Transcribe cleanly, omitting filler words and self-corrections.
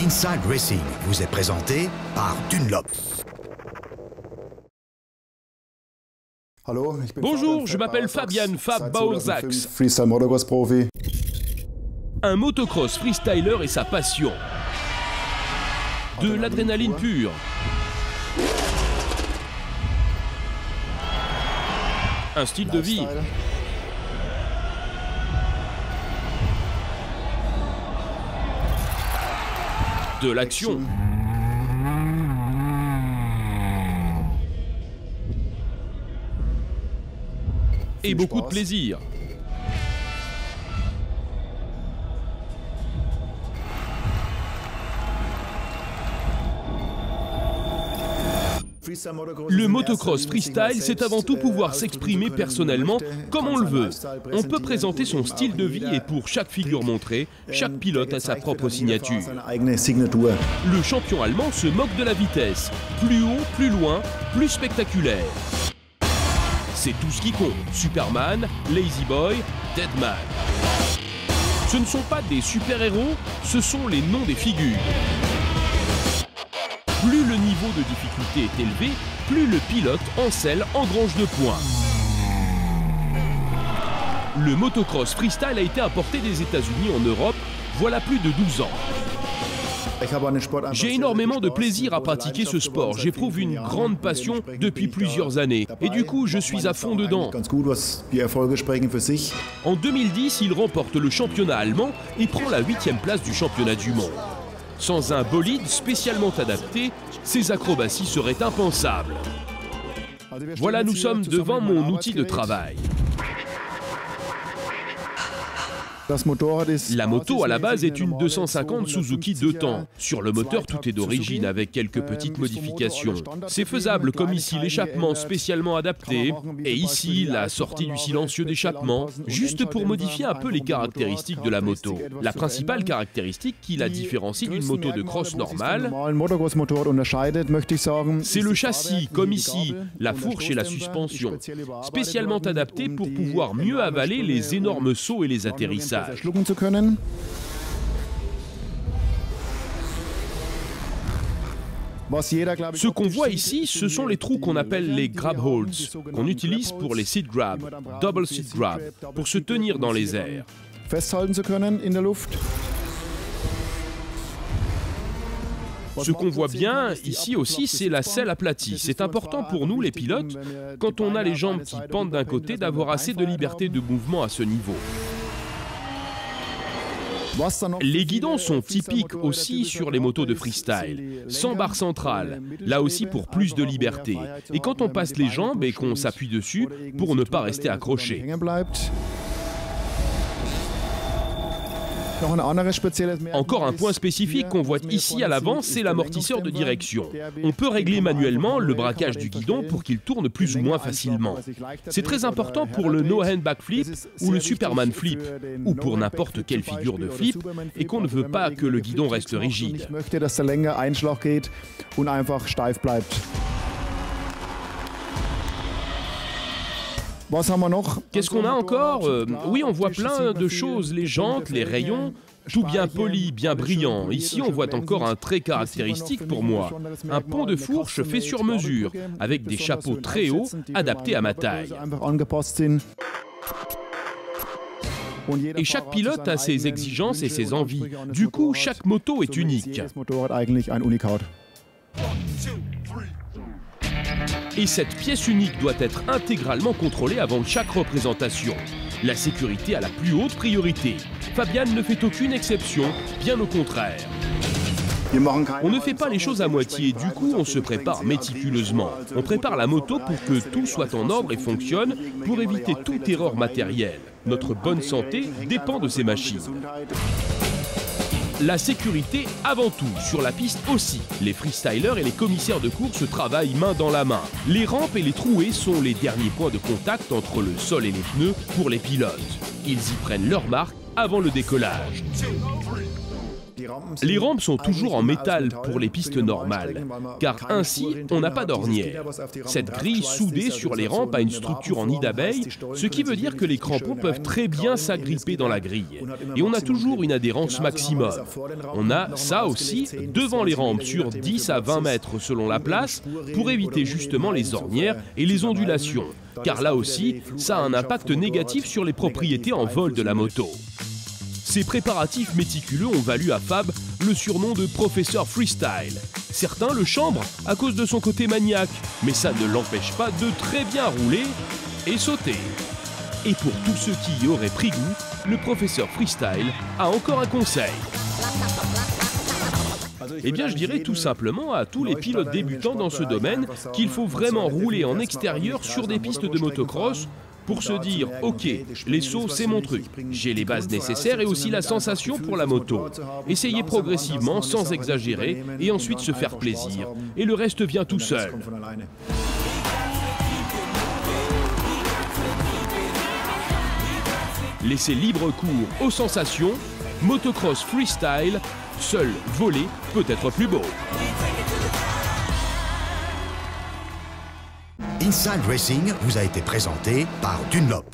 Inside Racing vous est présenté par Dunlop. Bonjour, je m'appelle Fabian Fab Bauersax. Freestyle Motocross Profi. Un motocross freestyler et sa passion. De l'adrénaline pure. Un style de vie. De l'action. Et beaucoup de plaisir. Le motocross freestyle, c'est avant tout pouvoir s'exprimer personnellement comme on le veut. On peut présenter son style de vie et pour chaque figure montrée, chaque pilote a sa propre signature. Le champion allemand se moque de la vitesse. Plus haut, plus loin, plus spectaculaire. C'est tout ce qui compte. Superman, Lazy Boy, Deadman. Ce ne sont pas des super-héros, ce sont les noms des figures. Plus le niveau de difficulté est élevé, plus le pilote encelle engrange de points. Le motocross freestyle a été importé des États-Unis en Europe, voilà plus de 12 ans. J'ai énormément de plaisir à pratiquer ce sport. J'éprouve une grande passion depuis plusieurs années. Et du coup, je suis à fond dedans. En 2010, il remporte le championnat allemand et prend la 8e place du championnat du monde. Sans un bolide spécialement adapté, ces acrobaties seraient impensables. Voilà, nous sommes devant mon outil de travail. La moto à la base est une 250 Suzuki 2 temps. Sur le moteur, tout est d'origine avec quelques petites modifications. C'est faisable comme ici l'échappement spécialement adapté et ici la sortie du silencieux d'échappement, juste pour modifier un peu les caractéristiques de la moto. La principale caractéristique qui la différencie d'une moto de cross normale, c'est le châssis, comme ici, la fourche et la suspension, spécialement adaptés pour pouvoir mieux avaler les énormes sauts et les atterrissages. Ce qu'on voit ici, ce sont les trous qu'on appelle les grab holds, qu'on utilise pour les seat grabs, double seat grab, pour se tenir dans les airs. Ce qu'on voit bien ici aussi, c'est la selle aplatie. C'est important pour nous, les pilotes, quand on a les jambes qui pendent d'un côté, d'avoir assez de liberté de mouvement à ce niveau. Les guidons sont typiques aussi sur les motos de freestyle, sans barre centrale, là aussi pour plus de liberté. Et quand on passe les jambes et qu'on s'appuie dessus pour ne pas rester accroché. Encore un point spécifique qu'on voit ici à l'avant, c'est l'amortisseur de direction. On peut régler manuellement le braquage du guidon pour qu'il tourne plus ou moins facilement. C'est très important pour le no-hand backflip ou le Superman flip, ou pour n'importe quelle figure de flip, et qu'on ne veut pas que le guidon reste rigide. Qu'est-ce qu'on a encore? Oui, on voit plein de choses, les jantes, les rayons, tout bien poli, bien brillant. Ici, on voit encore un trait caractéristique pour moi. Un pont de fourche fait sur mesure, avec des chapeaux très hauts, adaptés à ma taille. Et chaque pilote a ses exigences et ses envies. Du coup, chaque moto est unique. Et cette pièce unique doit être intégralement contrôlée avant chaque représentation. La sécurité a la plus haute priorité. Fabian ne fait aucune exception, bien au contraire. On ne fait pas les choses à moitié, du coup on se prépare méticuleusement. On prépare la moto pour que tout soit en ordre et fonctionne, pour éviter toute erreur matérielle. Notre bonne santé dépend de ces machines. La sécurité avant tout, sur la piste aussi. Les freestylers et les commissaires de course travaillent main dans la main. Les rampes et les trouées sont les derniers points de contact entre le sol et les pneus pour les pilotes. Ils y prennent leur marque avant le décollage. Les rampes sont toujours en métal pour les pistes normales, car ainsi on n'a pas d'ornière. Cette grille soudée sur les rampes a une structure en nid d'abeille, ce qui veut dire que les crampons peuvent très bien s'agripper dans la grille. Et on a toujours une adhérence maximum. On a ça aussi devant les rampes sur 10 à 20 mètres selon la place, pour éviter justement les ornières et les ondulations, car là aussi, ça a un impact négatif sur les propriétés en vol de la moto. Ces préparatifs méticuleux ont valu à Fab le surnom de professeur freestyle. Certains le chambrent à cause de son côté maniaque, mais ça ne l'empêche pas de très bien rouler et sauter. Et pour tous ceux qui y auraient pris goût, le professeur freestyle a encore un conseil. Eh bien, je dirais tout simplement à tous les pilotes débutants dans ce domaine qu'il faut vraiment rouler en extérieur sur des pistes de motocross pour se dire « Ok, les sauts, c'est mon truc. J'ai les bases nécessaires et aussi la sensation pour la moto. » Essayez progressivement, sans exagérer, et ensuite se faire plaisir. Et le reste vient tout seul. Laissez libre cours aux sensations. Motocross freestyle, seul voler peut être plus beau. Inside Racing vous a été présenté par Dunlop.